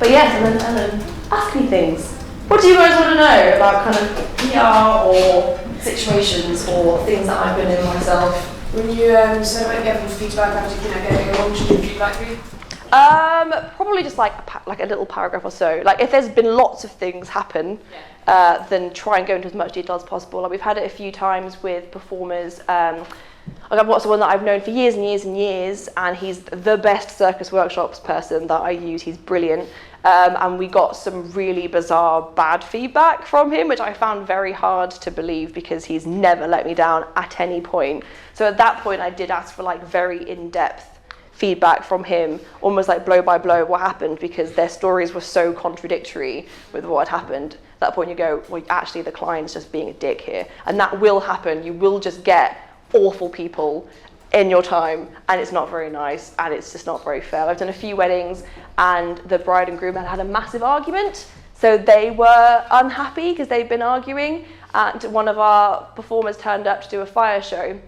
But yes, and then Ellen, ask me things. What do you guys want to know about kind of PR or situations or things that I've been in myself? When you say about giving feedback after getting along, should you feedback me? Probably just like a little paragraph or so. Like if there's been lots of things happen, then try and go into as much detail as possible. Like we've had it a few times with performers. I've got someone that I've known for years and years and years, and he's the best circus workshops person that I use. He's brilliant. And we got some really bizarre bad feedback from him, which I found very hard to believe because he's never let me down at any point. So at that point I did ask for like very in-depth feedback from him, almost like blow by blow what happened, because their stories were so contradictory with what had happened. At that point you go, well actually the client's just being a dick here. And that will happen. You will just get awful people in your time, and it's not very nice, and it's just not very fair. I've done a few weddings and the bride and groom had a massive argument, so they were unhappy because they'd been arguing, and one of our performers turned up to do a fire show.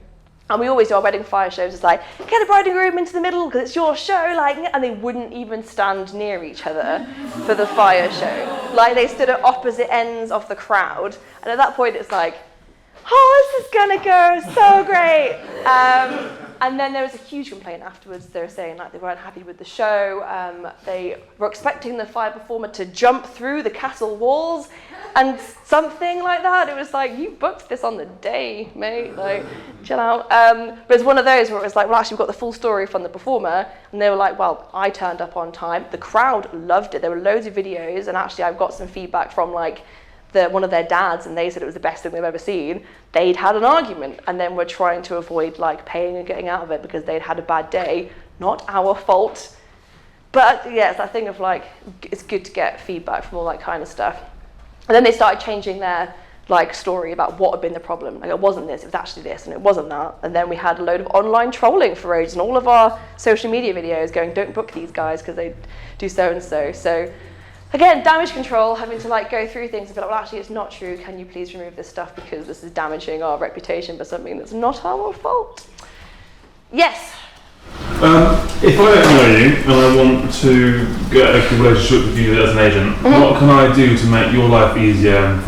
And we always do our wedding fire shows. It's like, get the bride and groom into the middle because it's your show, like, and they wouldn't even stand near each other for the fire show. Like they stood at opposite ends of the crowd, and at that point it's like, oh, this is gonna go so great. And then there was a huge complaint afterwards. They were saying like they weren't happy with the show. They were expecting the fire performer to jump through the castle walls and something like that. It was like, you booked this on the day, mate, like, chill out. But it's one of those where it was like, well, actually we've got the full story from the performer, and they were like, well, I turned up on time. The crowd loved it. There were loads of videos, and actually I've got some feedback from like one of their dads, and they said it was the best thing they've ever seen. They'd had an argument and then were trying to avoid like paying and getting out of it because they'd had a bad day. Not our fault. But yeah, it's that thing of like, it's good to get feedback from all that kind of stuff. And then they started changing their like story about what had been the problem. Like it wasn't this, it was actually this, and it wasn't that. And then we had a load of online trolling for ages, and all of our social media videos going, don't book these guys because they do so and so. So again, damage control, having to like go through things and be like, well, actually it's not true. Can you please remove this stuff because this is damaging our reputation for something that's not our fault? Yes. If I don't know you and I want to get a good relationship with you as an agent, what can I do to make your life easier and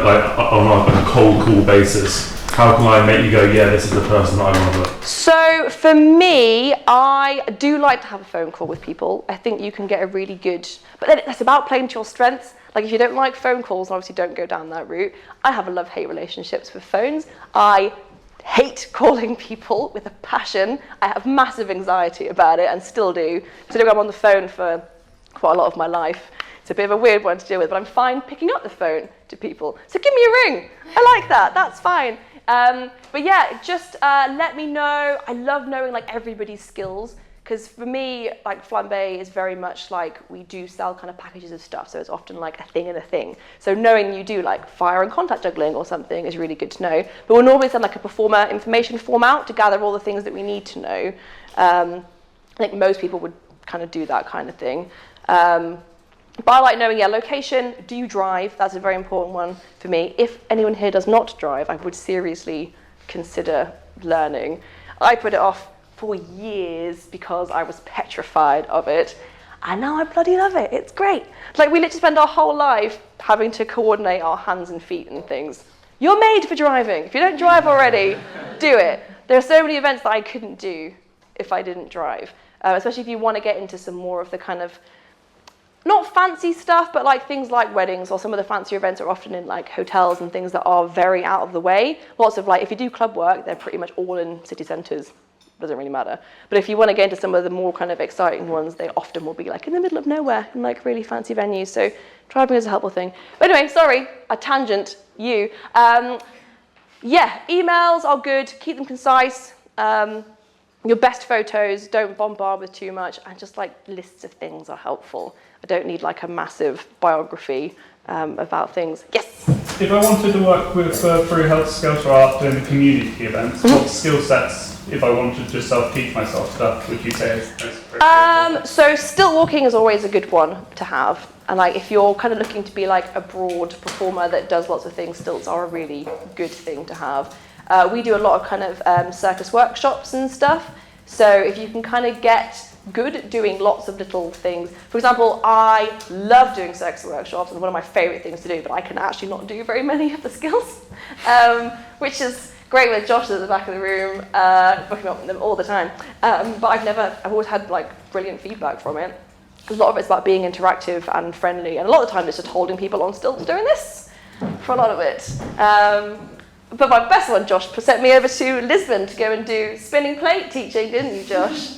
like on a cold call basis? How can I make you go, yeah, this is the person that I want to book? So for me, I do like to have a phone call with people. I think you can get a really good, but then it's about playing to your strengths. Like if you don't like phone calls, obviously don't go down that route. I have a love-hate relationships with phones. I hate calling people with a passion. I have massive anxiety about it and still do. So I'm on the phone for quite a lot of my life. It's a bit of a weird one to deal with, but I'm fine picking up the phone to people. So give me a ring. I like that. That's fine. But yeah, just let me know. I love knowing like everybody's skills, because for me, like Flambe is very much like we do sell kind of packages of stuff, so it's often like a thing and a thing. So knowing you do like fire and contact juggling or something is really good to know. But we'll normally send like a performer information form out to gather all the things that we need to know. I think most people would kind of do that kind of thing. But I like knowing, yeah, location, do you drive? That's a very important one for me. If anyone here does not drive, I would seriously consider learning. I put it off for years because I was petrified of it. And now I bloody love it. It's great. Like we literally spend our whole life having to coordinate our hands and feet and things. You're made for driving. If you don't drive already, do it. There are so many events that I couldn't do if I didn't drive, especially if you want to get into some more of the kind of not fancy stuff, but like things like weddings, or some of the fancier events are often in like hotels and things that are very out of the way. Lots of like, if you do club work, they're pretty much all in city centres. Doesn't really matter. But if you want to get into some of the more kind of exciting ones, they often will be like in the middle of nowhere in like really fancy venues. So driving is a helpful thing. But anyway, sorry, a tangent, you. Yeah, emails are good, keep them concise. Your best photos, don't bombard with too much, and just like lists of things are helpful. I don't need like a massive biography about things. Yes? If I wanted to work with through Helter, Skelter art doing the community events, what skill sets, if I wanted to self-teach myself stuff, would you say is appropriate? So stilt walking is always a good one to have. And like if you're kind of looking to be like a broad performer that does lots of things, stilts are a really good thing to have. We do a lot of kind of circus workshops and stuff. So if you can kind of get good at doing lots of little things. For example, I love doing circus workshops, and one of my favourite things to do, but I can actually not do very many of the skills, which is great with Josh at the back of the room, booking up them all the time. But I've always had like brilliant feedback from it. A lot of it's about being interactive and friendly, and a lot of the time it's just holding people on stilts doing this for a lot of it. But my best one, Josh, sent me over to Lisbon to go and do spinning plate teaching, didn't you, Josh?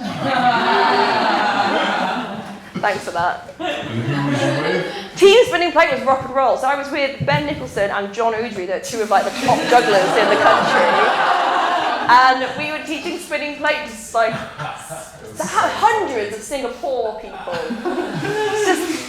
Thanks for that. Who was you with? Team spinning plate was rock and roll. So I was with Ben Nicholson and John Oudry, they're two of like the top jugglers in the country. And we were teaching spinning plate to like hundreds of Singapore people.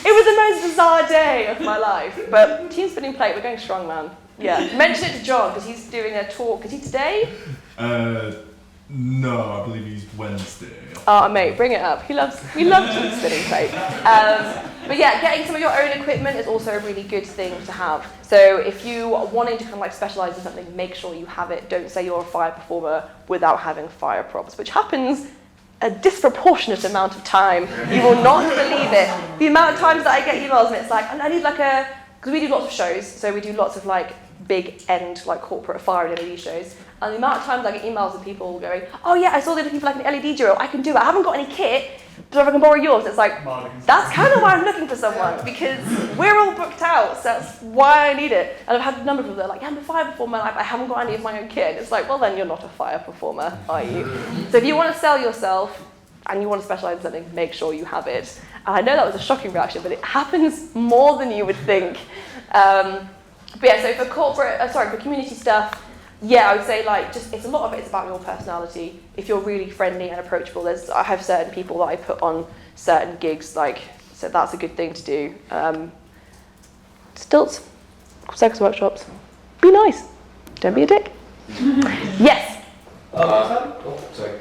It was the most bizarre day of my life. But team spinning plate, we're going strong, man. Yeah, mention it to John because he's doing a talk. Is he today? No, I believe he's Wednesday. Oh, mate, bring it up. We love team spinning plate. But yeah, getting some of your own equipment is also a really good thing to have. So if you are wanting to kind of like specialise in something, make sure you have it. Don't say you're a fire performer without having fire props, which happens a disproportionate amount of time. You will not believe it. The amount of times that I get emails and it's like, I need like because we do lots of shows, so we do lots of like big end like corporate fire and LED shows. And the amount of times I get emails of people going, oh yeah, I saw they're looking for like an LED drill, I can do it. I haven't got any kit, but if I can borrow yours, it's like, that's kind of why I'm looking for someone, because we're all booked out, so that's why I need it. And I've had a number of people that are like, yeah, I'm a fire performer, I haven't got any of my own kit. And it's like, well then you're not a fire performer, are you? So if you want to sell yourself, and you want to specialise in something, make sure you have it. And I know that was a shocking reaction, but it happens more than you would think. But yeah, so for community stuff, yeah, I would say like it's a lot of it's about your personality. If you're really friendly and approachable, I have certain people that I put on certain gigs, so that's a good thing to do. Stilts, circus workshops, be nice, don't be a dick. Yes. Sorry.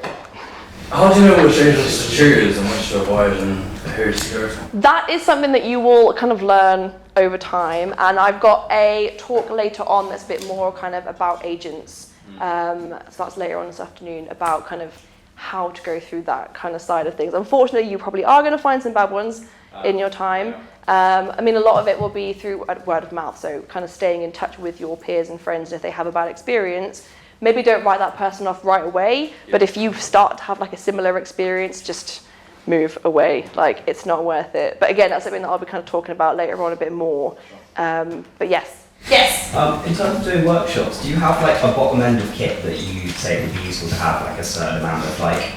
How do you know which angels to choose and which to avoid and who to go for? That is something that you will kind of learn over time, and I've got a talk later on that's a bit more kind of about agents. So that's later on this afternoon about kind of how to go through that kind of side of things. Unfortunately, you probably are going to find some bad ones in your time. I mean, a lot of it will be through word of mouth, so kind of staying in touch with your peers and friends. If they have a bad experience, maybe don't write that person off right away, but if you start to have like a similar experience, just move away. Like, it's not worth it. But again, that's something that I'll be kind of talking about later on a bit more. But yes. Yes! In terms of doing workshops, do you have like a bottom end of kit that you say would be useful to have, like a certain amount of like...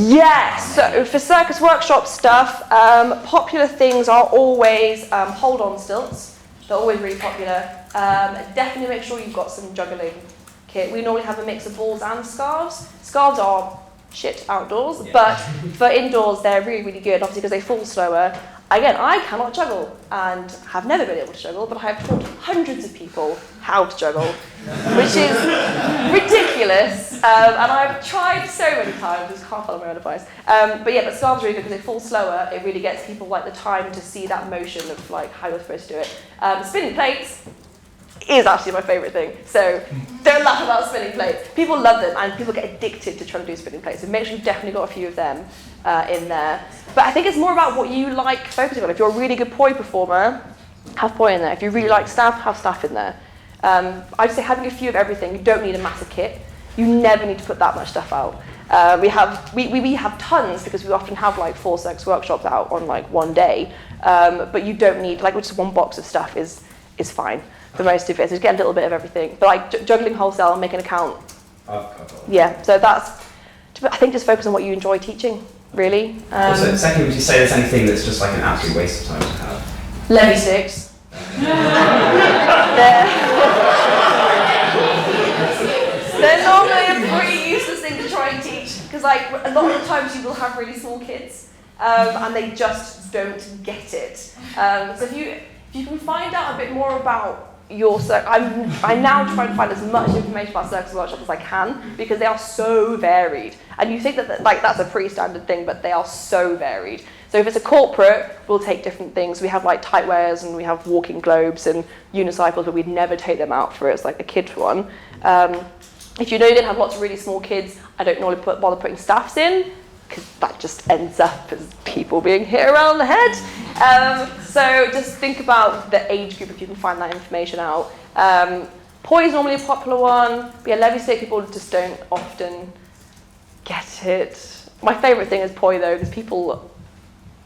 Yeah, so for circus workshop stuff, popular things are always hold-on stilts. They're always really popular. Definitely make sure you've got some juggling kit. We normally have a mix of balls and scarves. Scarves are shit outdoors, but for indoors they're really, really good, obviously because they fall slower. Again, I cannot juggle and have never been able to juggle, but I have taught hundreds of people how to juggle, which is ridiculous. And I've tried so many times, just can't follow my own advice. But yeah, but scarves are really good because they fall slower. It really gets people like the time to see that motion of like how you're supposed to do it. Spinning plates is actually my favourite thing. So don't laugh about spinning plates. People love them and people get addicted to trying to do spinning plates. So make sure you've definitely got a few of them in there. But I think it's more about what you like focusing on. If you're a really good poi performer, have poi in there. If you really like staff, have staff in there. I'd say having a few of everything. You don't need a massive kit. You never need to put that much stuff out. We have tons because we often have like 4 circus workshops out on like one day. But you don't need, like just one box of stuff is fine. For most of it, so just get a little bit of everything. But like juggling wholesale, make an account. Yeah, so that's, I think just focus on what you enjoy teaching, really. So secondly, would you say there's anything that's just like an absolute waste of time to have? Levy sticks. They're normally a pretty useless thing to try and teach, because like a lot of the times you will have really small kids, and they just don't get it. So if you can find out a bit more about your circus. I now try to find as much information about circus workshops as I can because they are so varied. And you think that like that's a pretty standard thing, but they are so varied. So if it's a corporate, we'll take different things. We have like tight wares and we have walking globes and unicycles, but we'd never take them out for it. It's like a kid's one. If you know you're going to have lots of really small kids, I don't normally bother putting staffs in because that just ends up as people being hit around the head. So just think about the age group if you can find that information out. Poi is normally a popular one, but yeah, levy stick people just don't often get it. My favourite thing is poi though, because people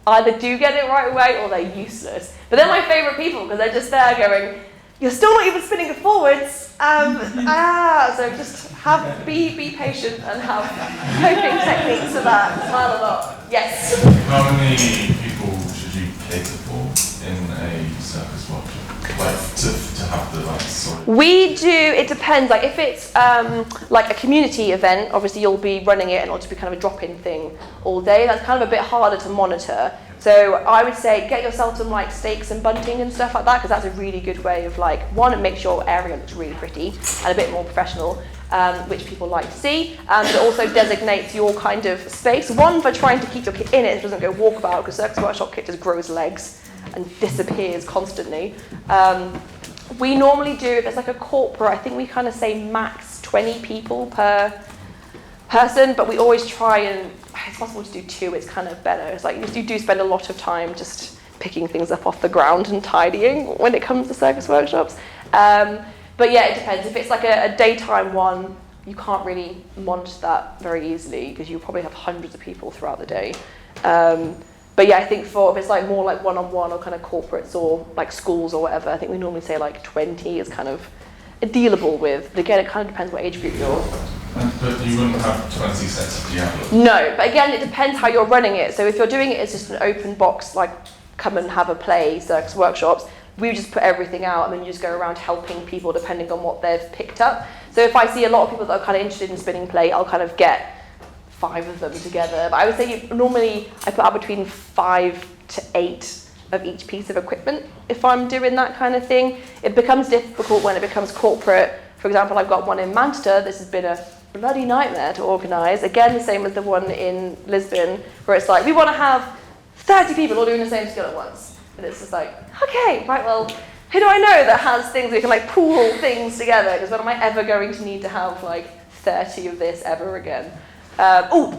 either do get it right away or they're useless. But they're my favourite people because they're just there going, you're still not even spinning it forwards. So just be patient and have coping techniques for that. Smile a lot. Yes. How many people should you cater for in a circus workshop? Like to have the like solid. We do. It depends. Like if it's like a community event, obviously you'll be running it and it'll just be kind of a drop-in thing all day. That's kind of a bit harder to monitor. So I would say get yourself some like stakes and bunting and stuff like that, because that's a really good way of like, one, it makes your area looks really pretty and a bit more professional, which people like to see, and it also designates your kind of space. One, for trying to keep your kit in it, doesn't go walkabout, because Circus Workshop kit just grows legs and disappears constantly. We normally do, if it's like a corporate, I think we kind of say max 20 people per person, but we always try and, it's possible to do 2, it's kind of better. It's like you do spend a lot of time just picking things up off the ground and tidying when it comes to circus workshops. But yeah, it depends. If it's like a daytime one, you can't really monitor that very easily because you probably have hundreds of people throughout the day. But yeah, I think if it's like more like one-on-one or kind of corporates or like schools or whatever, I think we normally say like 20 is kind of dealable with. But again, it kind of depends what age group you're. But you wouldn't have 20 sets of Diablo? No, but again, it depends how you're running it. So if you're doing it as just an open box, like come and have a play, circus workshops, we just put everything out and then you just go around helping people depending on what they've picked up. So if I see a lot of people that are kind of interested in spinning play, I'll kind of get 5 of them together. But I would say normally I put out between 5 to 8 of each piece of equipment if I'm doing that kind of thing. It becomes difficult when it becomes corporate. For example, I've got one in Manchester. This has been a bloody nightmare to organise. Again, the same as the one in Lisbon, where it's like, we want to have 30 people all doing the same skill at once. And it's just like, okay, right, well, who do I know that has things we can like pool things together? Because when am I ever going to need to have like 30 of this ever again?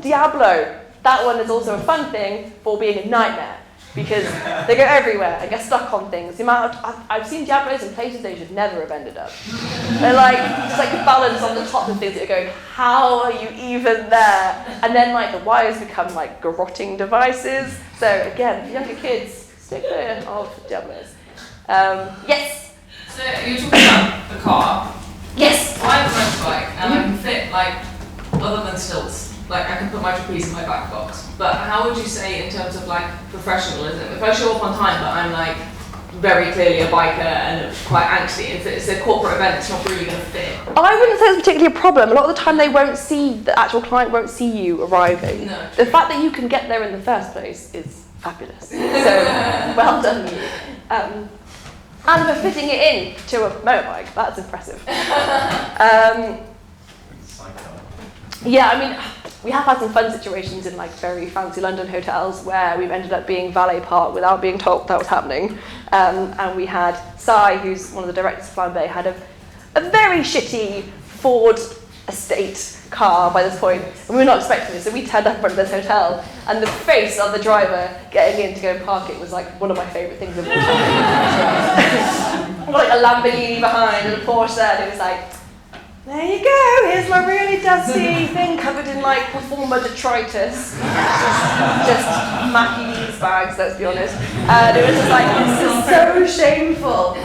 Diablo. That one is also a fun thing for being a nightmare because they go everywhere and get stuck on things. The amount of, I've seen Diablos in places they should never have ended up. They're like, just like balance on the top of things that you're going, how are you even there? And then like the wires become like garroting devices. So again, for younger kids, stick clear of Diablos. Yes? So you're talking about the car. Yes. I have a motorbike and I can fit like, other than stilts, like I can put my trapeze in my back box. But how would you say in terms of like professionalism? If I show up on time but I'm like very clearly a biker and quite angsty, if it's a corporate event it's not really going to fit. I wouldn't say it's particularly a problem. A lot of the time they won't see, the actual client won't see you arriving. No. The fact that you can get there in the first place is fabulous. So well done you. And for fitting it in to a motorbike, that's impressive. Yeah, I mean, we have had some fun situations in like very fancy London hotels where we've ended up being valet parked without being told that was happening. And we had Sai, who's one of the directors of Flambe, had a very shitty Ford Estate car by this point, and we were not expecting this. So we turned up in front of this hotel, and the face of the driver getting in to go and park it was like one of my favourite things of all time. Like a Lamborghini behind and a Porsche there, and it was like, there you go, here's my really dusty thing covered in like performer detritus. Just Mackie D's bags, let's be honest. And it was just like, this is so shameful.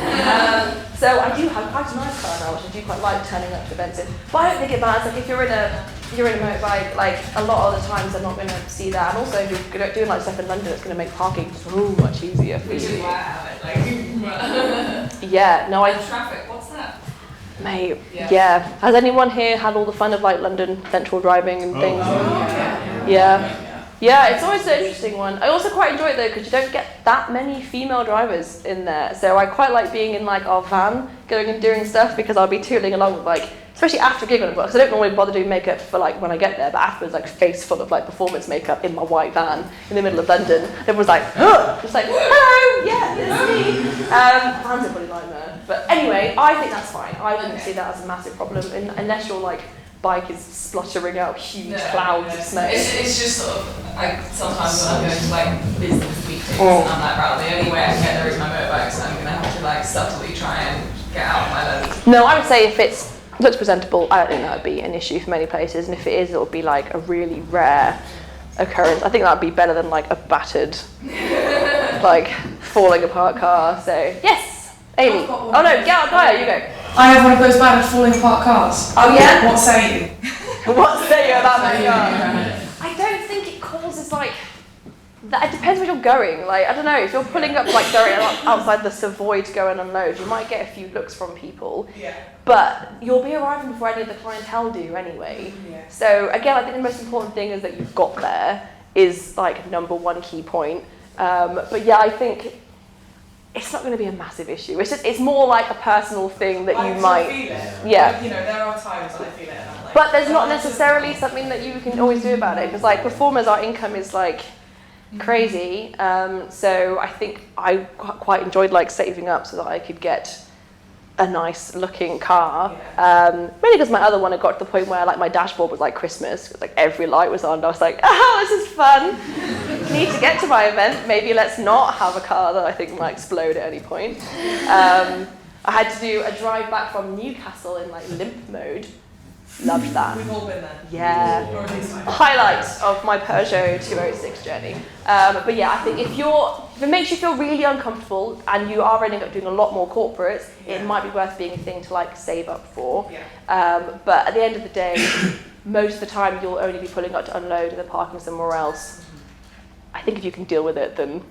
So I do have quite a nice car now, which I do quite like turning up to events in. But I don't think it matters. Like if you're in a motorbike, like a lot of the times I'm not going to see that. And also if you're doing like stuff in London, it's going to make parking so much easier for you. Which is why I have it. Like, yeah, no, traffic. What's that? Mate, yeah. Has anyone here had all the fun of like London central driving and things? Yeah, it's always an interesting one. I also quite enjoy it though because you don't get that many female drivers in there. So I quite like being in like our van, going and doing stuff because I'll be tooling along with like, especially after a gig on it, because I don't normally bother doing makeup for like when I get there, but afterwards like face full of like performance makeup in my white van in the middle of London. Everyone's like, oh, just like, hello, yeah, it's me. Van's a bloody nightmare. But anyway, I think that's fine. I wouldn't see that as a massive problem unless you're like bike is spluttering out huge clouds of smoke. It's just sort of, like, sometimes when I'm going to like business meetings and I'm like, right, the only way I can get there is my motorbike, so I'm going to have to like subtly try and get out of my lane. No, I would say if it looks presentable, I don't think that would be an issue for many places, and if it is, it would be like a really rare occurrence. I think that would be better than like a battered, like falling apart car. So yes, Ailey. Oh no, Gaia, you go. I have one of those bad falling apart cars. Oh yeah? What say you? What say you about my car? I don't think it causes like that. It depends where you're going. Like, I don't know, if you're pulling up, like going outside the Savoy to go and unload, you might get a few looks from people. Yeah. But you'll be arriving before any of the clientele do anyway. Yeah. So again, I think the most important thing is that you've got there is like number one key point. But yeah, I think it's not going to be a massive issue. It's more like a personal thing that you might. Feel it. Yeah. Like, you know, there are times I feel it, and I'm like. But there's not necessarily something that you can always do about it, because like performers, our income is like crazy. So I think I quite enjoyed like saving up so that I could get a nice looking car. Mainly because my other one had got to the point where like my dashboard was like Christmas, like every light was on. I was like, oh, this is fun. Need to get to my event. Maybe let's not have a car that I think might explode at any point. I had to do a drive back from Newcastle in like limp mode. Loved that. We've all been there. Yeah. Or at least I have. Highlights of my Peugeot 206 journey. But yeah, I think if it makes you feel really uncomfortable and you are ending up doing a lot more corporates, it might be worth being a thing to like save up for. Yeah. But at the end of the day, most of the time you'll only be pulling up to unload and then parking somewhere else. I think if you can deal with it, then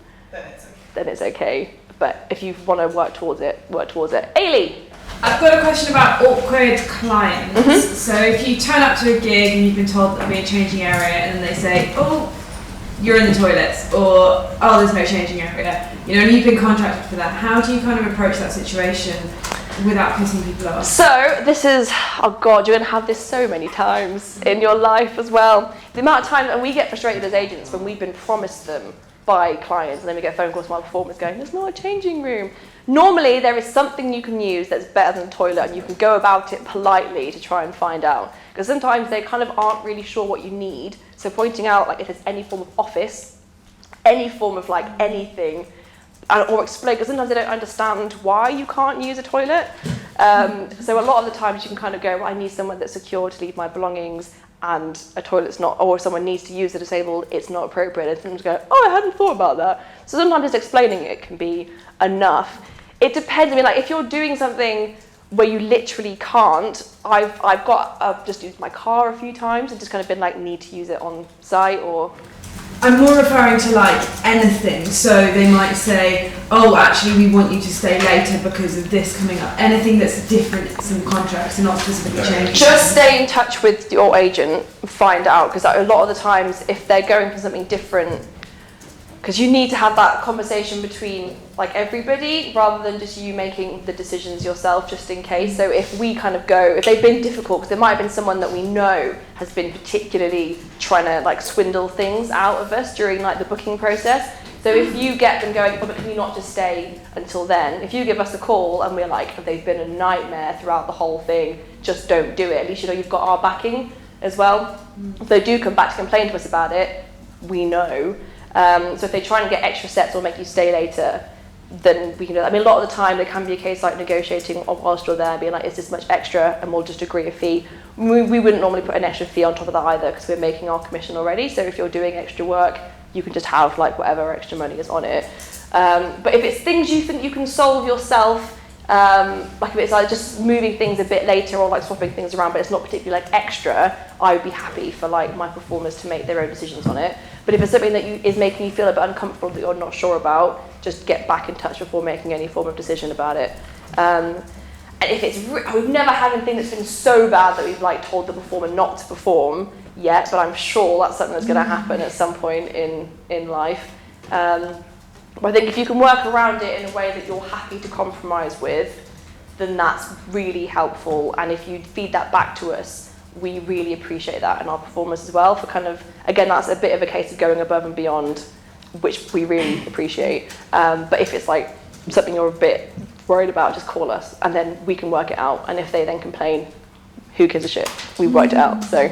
it's okay. But if you want to work towards it, work towards it. Ailey! I've got a question about awkward clients. So if you turn up to a gig and you've been told that there'll be a changing area and then they say, oh, you're in the toilets, or oh, there's no changing area, you know, and you've been contracted for that, how do you kind of approach that situation without pissing people off? So this is, oh God, you're going to have this so many times in your life as well. The amount of time that we get frustrated as agents when we've been promised them by clients and then we get phone calls from our performers going, there's not a changing room. Normally there is something you can use that's better than the toilet and you can go about it politely to try and find out. Because sometimes they kind of aren't really sure what you need. So pointing out like if there's any form of office, any form of like anything, or explain, because sometimes they don't understand why you can't use a toilet. So a lot of the times you can kind of go, well, I need somewhere that's secure to leave my belongings and a toilet's not, or if someone needs to use the disabled, it's not appropriate. And sometimes go, oh, I hadn't thought about that. So sometimes just explaining it can be enough. It depends. I mean, like if you're doing something where you literally can't, I've just used my car a few times and just kind of been like, need to use it on site or. I'm more referring to like anything. So they might say, oh, actually we want you to stay later because of this coming up. Anything that's different in some contracts and not specifically changing. Just stay in touch with your agent, find out, because a lot of the times if they're going for something different, because you need to have that conversation between like everybody rather than just you making the decisions yourself just in case. So if we kind of go, if they've been difficult, because there might have been someone that we know has been particularly trying to like swindle things out of us during like the booking process. So if you get them going, oh, but can you not just stay until then? If you give us a call and we're like, they've been a nightmare throughout the whole thing, just don't do it. At least you know you've got our backing as well. If they do come back to complain to us about it, we know. So if they try and get extra sets or make you stay later, then we can do that. I mean, a lot of the time there can be a case like negotiating whilst you're there, being like, is this much extra? And we'll just agree a fee. We wouldn't normally put an extra fee on top of that either because we're making our commission already. So if you're doing extra work, you can just have like whatever extra money is on it. But if it's things you think you can solve yourself, like if it's like just moving things a bit later or like swapping things around, but it's not particularly like extra, I would be happy for like my performers to make their own decisions on it. But if it's something that is making you feel a bit uncomfortable that you're not sure about, just get back in touch before making any form of decision about it. And if it's, we've never had anything that's been so bad that we've like told the performer not to perform yet, but I'm sure that's something that's going to happen at some point in life. But I think if you can work around it in a way that you're happy to compromise with, then that's really helpful. And if you feed that back to us, we really appreciate that, and our performers as well, for kind of, again, that's a bit of a case of going above and beyond, which we really appreciate. But if it's like something you're a bit worried about, just call us and then we can work it out. And if they then complain, who gives a shit? We worked it out. So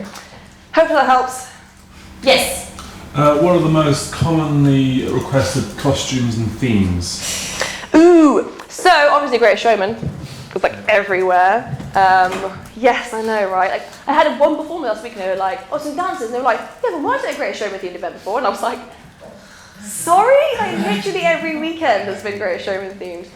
hopefully that helps. Yes. What are the most commonly requested costumes and themes? Ooh, so obviously Greatest Showman was like everywhere. Yes, I know, right? Like I had one performer last week and they were like, oh, some dancers, and they were like, yeah, but why is it a Greatest Showman themed event before? And I was like, sorry? Like literally every weekend has been Greatest Showman themed.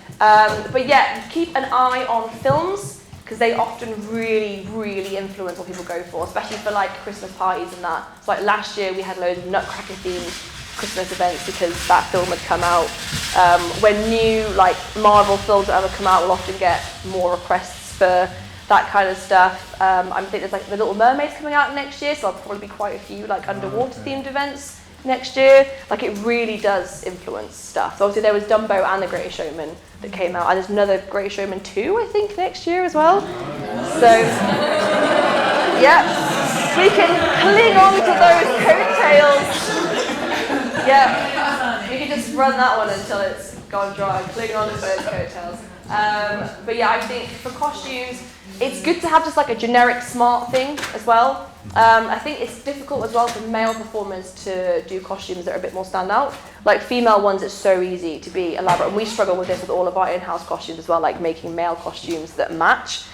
But yeah, keep an eye on films, because they often really, really influence what people go for, especially for like Christmas parties and that. So like last year we had loads of Nutcracker themed Christmas events because that film had come out. When new like Marvel films ever come out, we'll often get more requests for that kind of stuff. I think there's like The Little Mermaid's coming out next year, so there'll probably be quite a few like underwater themed events next year. Like it really does influence stuff. So obviously there was Dumbo and The Greatest Showman that came out, and there's another Greatest Showman 2 I think next year as well. So yeah, we can cling on to those coattails. Yeah, we can just run that one until it's gone dry, cling on to those coattails. But yeah, I think for costumes, it's good to have just like a generic smart thing as well. I think it's difficult as well for male performers to do costumes that are a bit more standout. Like female ones, it's so easy to be elaborate, and we struggle with this with all of our in-house costumes as well, like making male costumes that match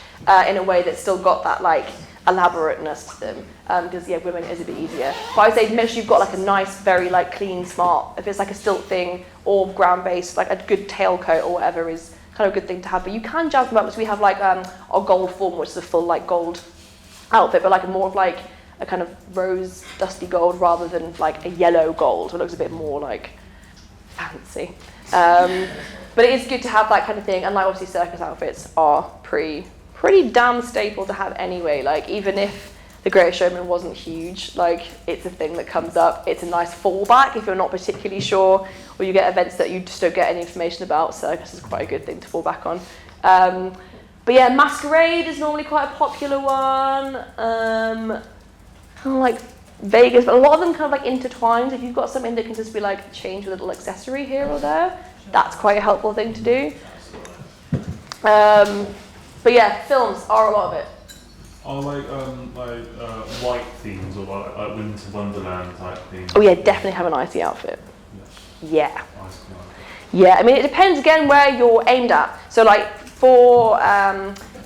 in a way that's still got that like elaborateness to them, because yeah, women is a bit easier. But I'd say make sure you've got like a nice, very like clean, smart, if it's like a stilt thing or ground-based, like a good tailcoat or whatever is kind of a good thing to have. But you can jazz them up, because we have like our gold form, which is a full like gold outfit, but like more of like a kind of rose dusty gold rather than like a yellow gold. It looks a bit more like fancy. But it is good to have that kind of thing, and like obviously circus outfits are pretty damn staple to have anyway. Like even if The Greatest Showman wasn't huge, like it's a thing that comes up. It's a nice fallback if you're not particularly sure, or you get events that you just don't get any information about. Circus is quite a good thing to fall back on. But yeah, Masquerade is normally quite a popular one. Kind of like Vegas, but a lot of them kind of like intertwined. If you've got something that can just be like change a little accessory here or there, that's quite a helpful thing to do. But yeah, films are a lot of it. Are like white themes or like Winter Wonderland type themes? Oh yeah, definitely have an icy outfit. Yeah. Ice cream. Yeah, I mean it depends again where you're aimed at. So like for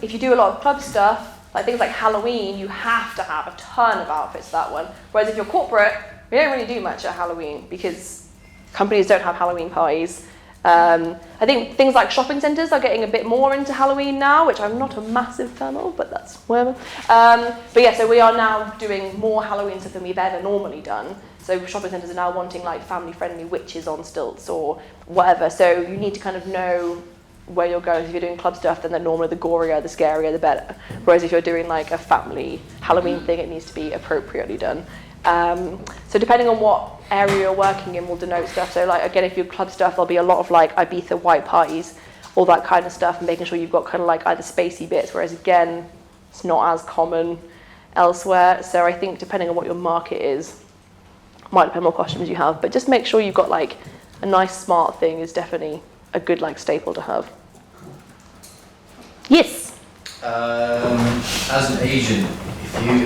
if you do a lot of club stuff, like things like Halloween, you have to have a ton of outfits for that one. Whereas if you're corporate, we don't really do much at Halloween because companies don't have Halloween parties. I think things like shopping centres are getting a bit more into Halloween now, which I'm not a massive fan of, but that's whatever. But yeah, so we are now doing more Halloween stuff than we've ever normally done. So shopping centres are now wanting like family-friendly witches on stilts or whatever. So you need to kind of know where you're going. If you're doing club stuff, then normally the gorier, the scarier, the better. Whereas if you're doing like a family Halloween thing, it needs to be appropriately done. So depending on what area you're working in will denote stuff. So like again, if you're club stuff, there'll be a lot of like Ibiza white parties, all that kind of stuff, and making sure you've got kind of like either spacey bits, whereas again, it's not as common elsewhere. So I think depending on what your market is, might depend on what costumes you have, but just make sure you've got like a nice smart thing is definitely a good like staple to have. Yes. As an agent,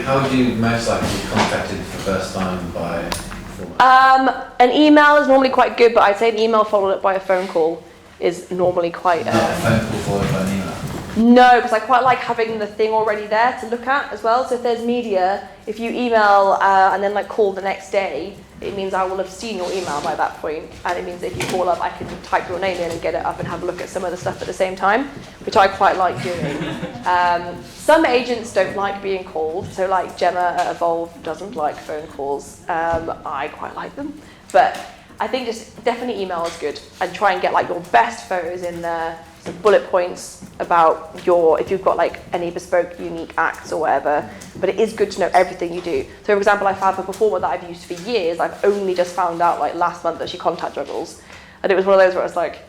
how would you most likely be contacted for the first time by a performer? An email is normally quite good, but I'd say an email followed up by a phone call is normally quite. Not a phone call followed by an email. No, because I quite like having the thing already there to look at as well. So if there's media, if you email and then like call the next day, it means I will have seen your email by that point, and it means if you call up, I can type your name in and get it up and have a look at some of the stuff at the same time, which I quite like doing. Some agents don't like being called, so like Gemma at Evolve doesn't like phone calls. I quite like them, but I think just definitely email is good, and try and get like your best photos in there, some bullet points about if you've got like any bespoke, unique acts or whatever. But it is good to know everything you do. So for example, I've had a performer that I've used for years. I've only just found out like last month that she contact juggles, and it was one of those where I was like,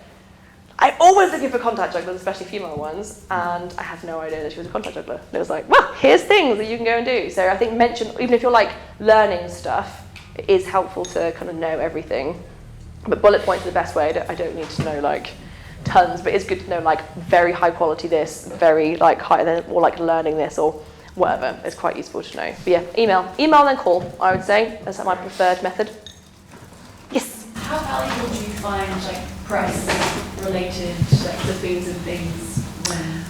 I'm always looking for contact jugglers, especially female ones, and I had no idea that she was a contact juggler. And it was like, well, here's things that you can go and do. So I think even if you're like learning stuff, it is helpful to kind of know everything. But bullet points are the best way. I don't need to know like tons, but it's good to know like very high quality this, very like high, or like learning this, or whatever. It's quite useful to know. But yeah, email then call, I would say. That's my preferred method. Yes. How valuable do you find like press related like clippings and things when?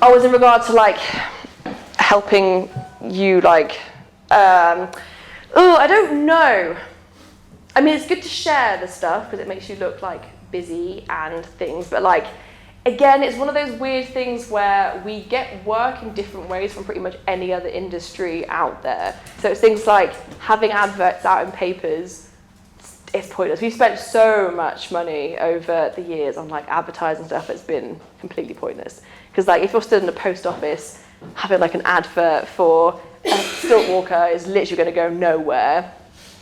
Oh, as in regard to like helping you like, I don't know. I mean, it's good to share the stuff because it makes you look like busy and things, but like, again, it's one of those weird things where we get work in different ways from pretty much any other industry out there. So it's things like having adverts out in papers, it's pointless. We've spent so much money over the years on like advertising stuff, it's been completely pointless. Because like if you're stood in a post office, having like an advert for a stilt walker is literally going to go nowhere.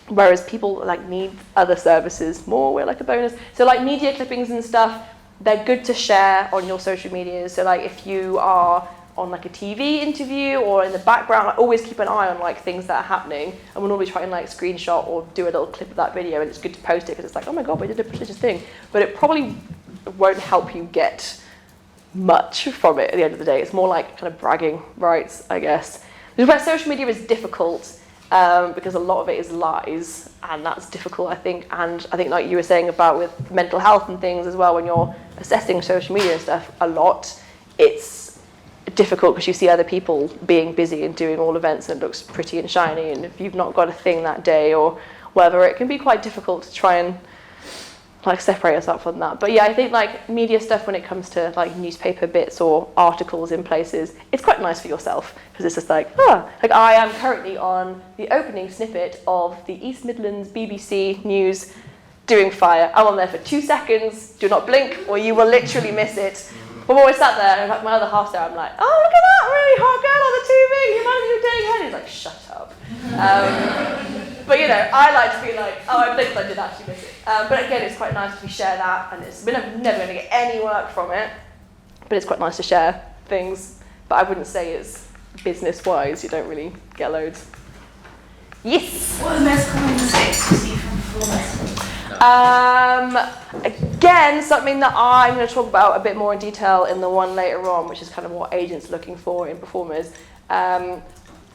Whereas people like need other services more, we're like a bonus. So like media clippings and stuff, they're good to share on your social medias. So like if you are on like a TV interview or in the background, like always keep an eye on like things that are happening. And we'll always try and like screenshot or do a little clip of that video, and it's good to post it because it's like, oh my God, we did a prestigious thing. But it probably won't help you get much from it at the end of the day. It's more like kind of bragging rights, I guess. This is where social media is difficult. Because a lot of it is lies, and that's difficult, I think. And I think like you were saying about with mental health and things as well, when you're assessing social media and stuff a lot, it's difficult because you see other people being busy and doing all events and it looks pretty and shiny, and if you've not got a thing that day or whatever, it can be quite difficult to try and like separate yourself from that. But yeah, I think like media stuff when it comes to like newspaper bits or articles in places, it's quite nice for yourself because it's just like, like I am currently on the opening snippet of the East Midlands BBC News doing fire. I'm on there for 2 seconds, do not blink or you will literally miss it. I'm always sat there and like my other half there, I'm like, oh look at that really hot girl on the TV, you might be doing her. And he's like, shut up. But you know, I like to be like, oh, I blinked, I did actually miss it. But again, it's quite nice if we share that, and we're never going to get any work from it, but it's quite nice to share things. But I wouldn't say it's business-wise, you don't really get loads. Yes? What are the most common mistakes you see from performers? Again, something that I'm going to talk about a bit more in detail in the one later on, which is kind of what agents are looking for in performers.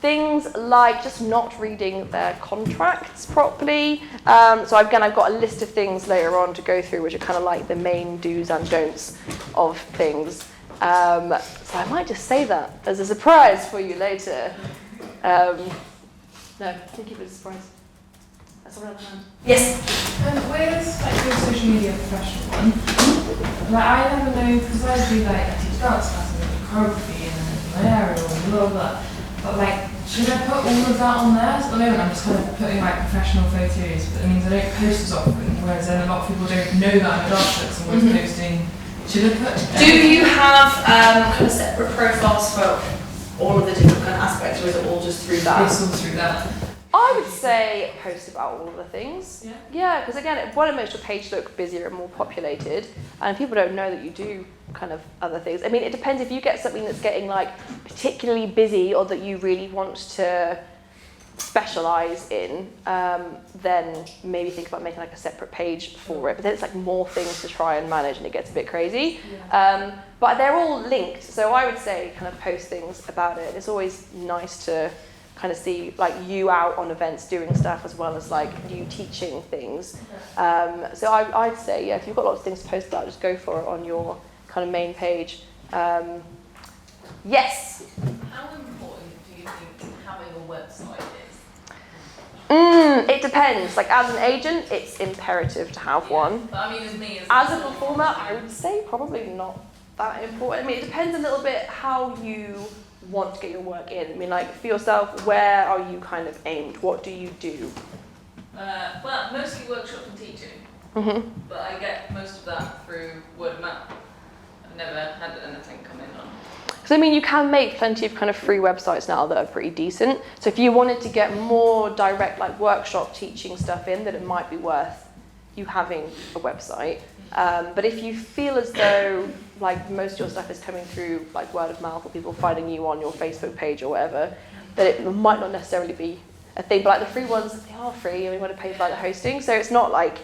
Things like just not reading their contracts properly. So again, I've got a list of things later on to go through, which are kind of like the main do's and don'ts of things. So I might just say that as a surprise for you later. No, thank you for the surprise. That's all right. Yes. With like your social media professional one, like I never know because I do like I teach dance classes and choreography and aerial and blah blah. But like, should I put all of that on there? At the moment, I'm just kind of putting like professional photos, but it means I don't post as often. Whereas then a lot of people don't know that I'm a dance instructor, so I'm posting. Should I put? Do you have kind of separate profiles for all of the different kind of aspects, or is it all just through that? It's all through that. I would say post about all of the things. Yeah, because again, it makes your page look busier and more populated, and people don't know that you do kind of other things. I mean, it depends if you get something that's getting like particularly busy or that you really want to specialize in, then maybe think about making like a separate page for it. But then it's like more things to try and manage, and it gets a bit crazy. But they're all linked, so I would say kind of post things about it. It's always nice to kind of see like you out on events doing stuff as well as like you teaching things. So I'd say, yeah, if you've got lots of things to post about, just go for it on your kind of main page. Yes? How important do you think having a website is? It depends. Like as an agent, it's imperative to have one. But I mean, as me as a performer, I would say probably not that important. I mean, it depends a little bit how you want to get your work in. I mean, like for yourself, where are you kind of aimed? What do you do? Well, mostly workshop and teaching. But I get most of that through word of mouth. I've never had anything come in on. So I mean, you can make plenty of kind of free websites now that are pretty decent. So if you wanted to get more direct like workshop teaching stuff in, then it might be worth you having a website. But if you feel as though like most of your stuff is coming through like word of mouth or people finding you on your Facebook page or whatever, then it might not necessarily be a thing. But like the free ones, they are free and we want to pay for like the hosting. So it's not like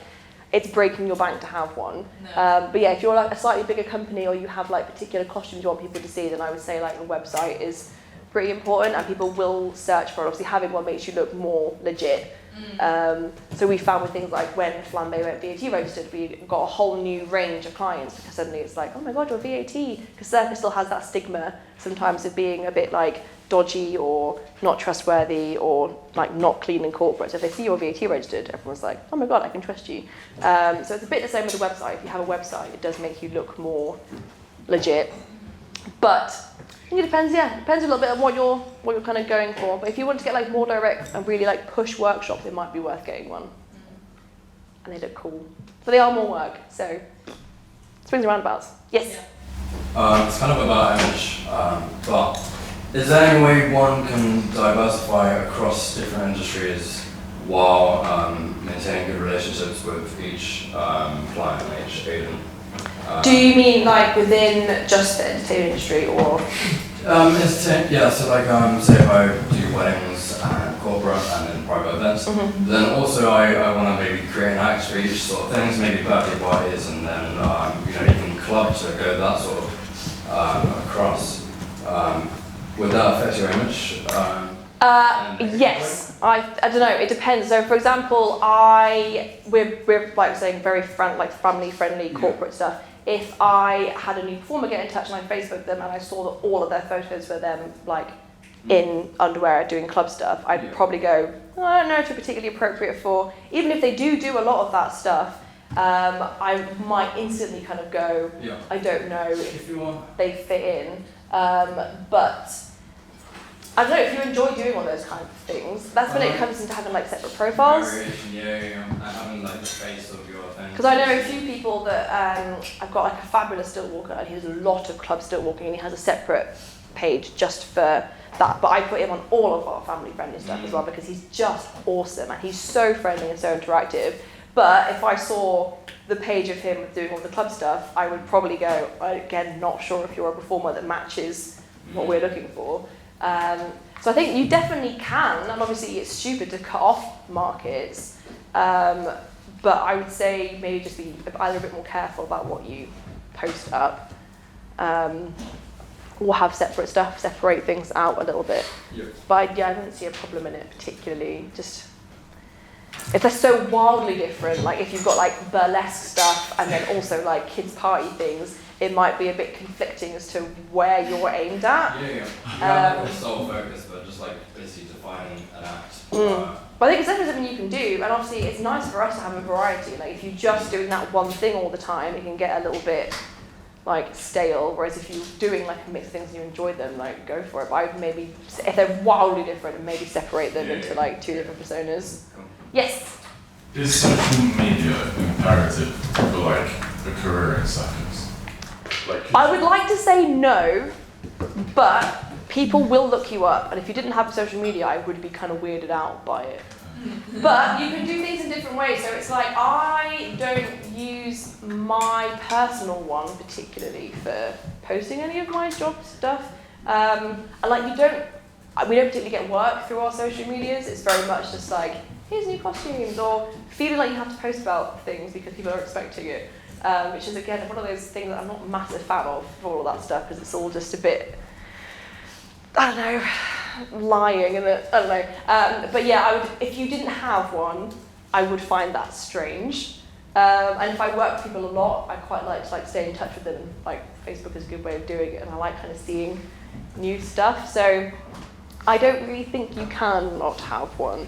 it's breaking your bank to have one. But yeah, if you're like a slightly bigger company or you have like particular costumes you want people to see, then I would say like a website is pretty important, and people will search for it. Obviously, having one makes you look more legit. So we found with things like when Flambe went VAT registered, we got a whole new range of clients because suddenly it's like, oh my god, you're VAT. Because Circus still has that stigma sometimes of being a bit like dodgy or not trustworthy or like not clean and corporate. So if they see you're VAT registered, everyone's like, oh my god, I can trust you. So it's a bit the same with the website. If you have a website, it does make you look more legit. But I think it depends, Depends a little bit on what you're kind of going for. But if you want to get like more direct and really like push workshops, it might be worth getting one. And they look cool. But they are more work, so swings and roundabouts. Yes? It's kind of about image, but is there any way one can diversify across different industries while maintaining good relationships with each client and each agent? Do you mean like within just the entertainment industry or? So like say if I do weddings and corporate and then private events, then also I want to maybe create an act for each sort of things, maybe birthday parties and then even club to go that sort of across. Would that affect your image? Yes, I don't know. It depends. So, for example, we're like saying very family friendly corporate stuff. If I had a new performer get in touch and I Facebooked them and I saw that all of their photos were them like in underwear doing club stuff, I'd probably go, I don't know if it's particularly appropriate for. Even if they do a lot of that stuff, I might instantly kind of go, I don't know if they fit in, but. I don't know, if you enjoy doing all those kind of things, that's when it comes into having like separate profiles. Having like the face of your thing. Because I know a few people that, I've got like a fabulous stilt walker and he does a lot of club stilt walking and he has a separate page just for that. But I put him on all of our family friendly stuff as well because he's just awesome and he's so friendly and so interactive. But if I saw the page of him doing all the club stuff, I would probably go, again, not sure if you're a performer that matches what we're looking for. So I think you definitely can, and obviously it's stupid to cut off markets, but I would say maybe just be either a bit more careful about what you post up, or have separate stuff, separate things out a little bit. But I don't see a problem in it particularly, just if they're so wildly different, like if you've got like burlesque stuff and then also like kids party things, it might be a bit conflicting as to where you're aimed at. You have like a sole focus, but just like basically defining an act. But I think it's definitely something you can do, and obviously it's nice for us to have a variety. Like if you're just doing that one thing all the time, it can get a little bit like stale. Whereas if you're doing like a mix of things and you enjoy them, like go for it. But I would maybe, if they're wildly different, maybe separate them into like two different personas. Yes. Is social media imperative for like a career in circus? I would like to say no, but people will look you up, and if you didn't have social media, I would be kind of weirded out by it. But you can do things in different ways, so it's like I don't use my personal one particularly for posting any of my job stuff. And like we don't particularly get work through our social medias. It's very much just like, here's new costumes, or feeling like you have to post about things because people are expecting it. Which is again one of those things that I'm not a massive fan of for all of that stuff because it's all just a bit, I don't know, lying and I don't know. But yeah, I would, if you didn't have one, I would find that strange. And if I work with people a lot, I quite like to stay in touch with them. Like Facebook is a good way of doing it, and I like kind of seeing new stuff. So I don't really think you can not have one.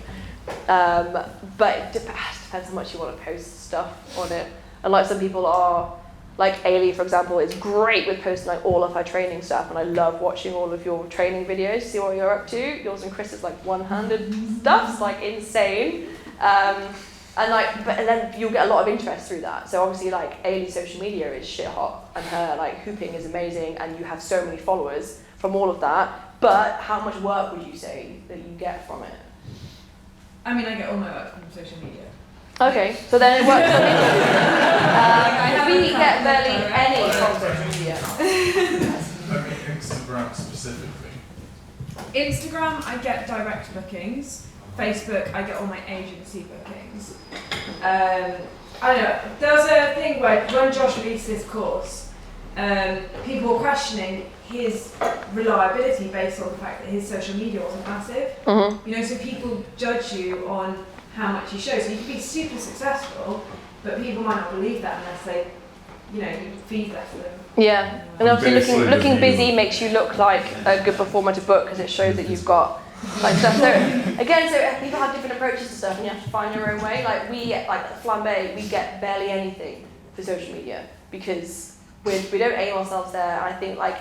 But it depends how much you want to post stuff on it. And like some people are, like Ailey, for example, is great with posting like all of her training stuff, and I love watching all of your training videos, see what you're up to. Yours and Chris's like one-handed stuff's like insane. And then you'll get a lot of interest through that. So obviously like Ailey's social media is shit hot, and her like hooping is amazing, and you have so many followers from all of that. But how much work would you say that you get from it? I mean, I get all my work from social media. Okay, so then it works for me. We get barely any from social media. Instagram specifically. Instagram, I get direct bookings. Facebook, I get all my agency bookings. I don't know. There was a thing where when Josh released this course, people were questioning his reliability based on the fact that his social media wasn't massive. Mm-hmm. You know, so people judge you on how much you show. So you can be super successful, but people might not believe that unless they, you know, you feed that to them. Yeah, and obviously Basically, looking you- busy makes you look like a good performer to book because it shows that you've got like stuff. So again, so people have different approaches to stuff, and you have to find your own way. Like we, like at Flambe, we get barely anything for social media because we don't aim ourselves there. And I think like,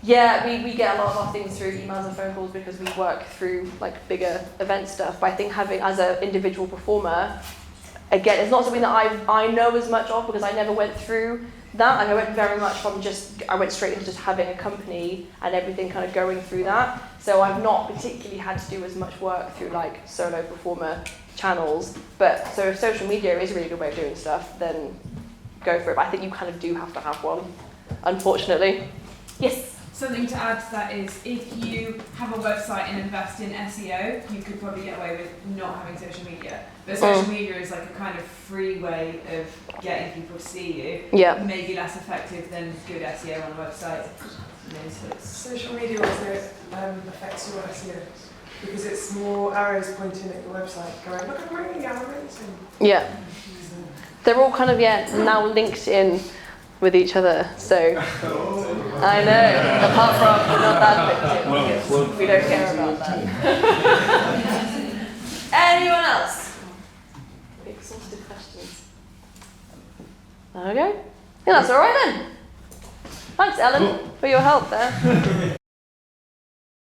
yeah, we get a lot of our things through emails and phone calls because we work through like bigger event stuff. But I think having as an individual performer, again, it's not something that I know as much of because I never went through that. Like I went very much from I went straight into just having a company and everything kind of going through that. So I've not particularly had to do as much work through like solo performer channels. But so if social media is a really good way of doing stuff, then go for it. But I think you kind of do have to have one, unfortunately. Yes? Something to add to that is if you have a website and invest in SEO, you could probably get away with not having social media. But social media is like a kind of free way of getting people to see you. Yeah. Maybe less effective than good SEO on a website. Social media also affects your SEO because it's more arrows pointing at your website going, look at me, I'm amazing. Yeah. They're all kind of, now linked in with each other, so I know, apart from not that victim, we don't care about that. Anyone else? Exhaustive questions. Okay. Yeah, that's all right then. Thanks, Ellen, for your help there.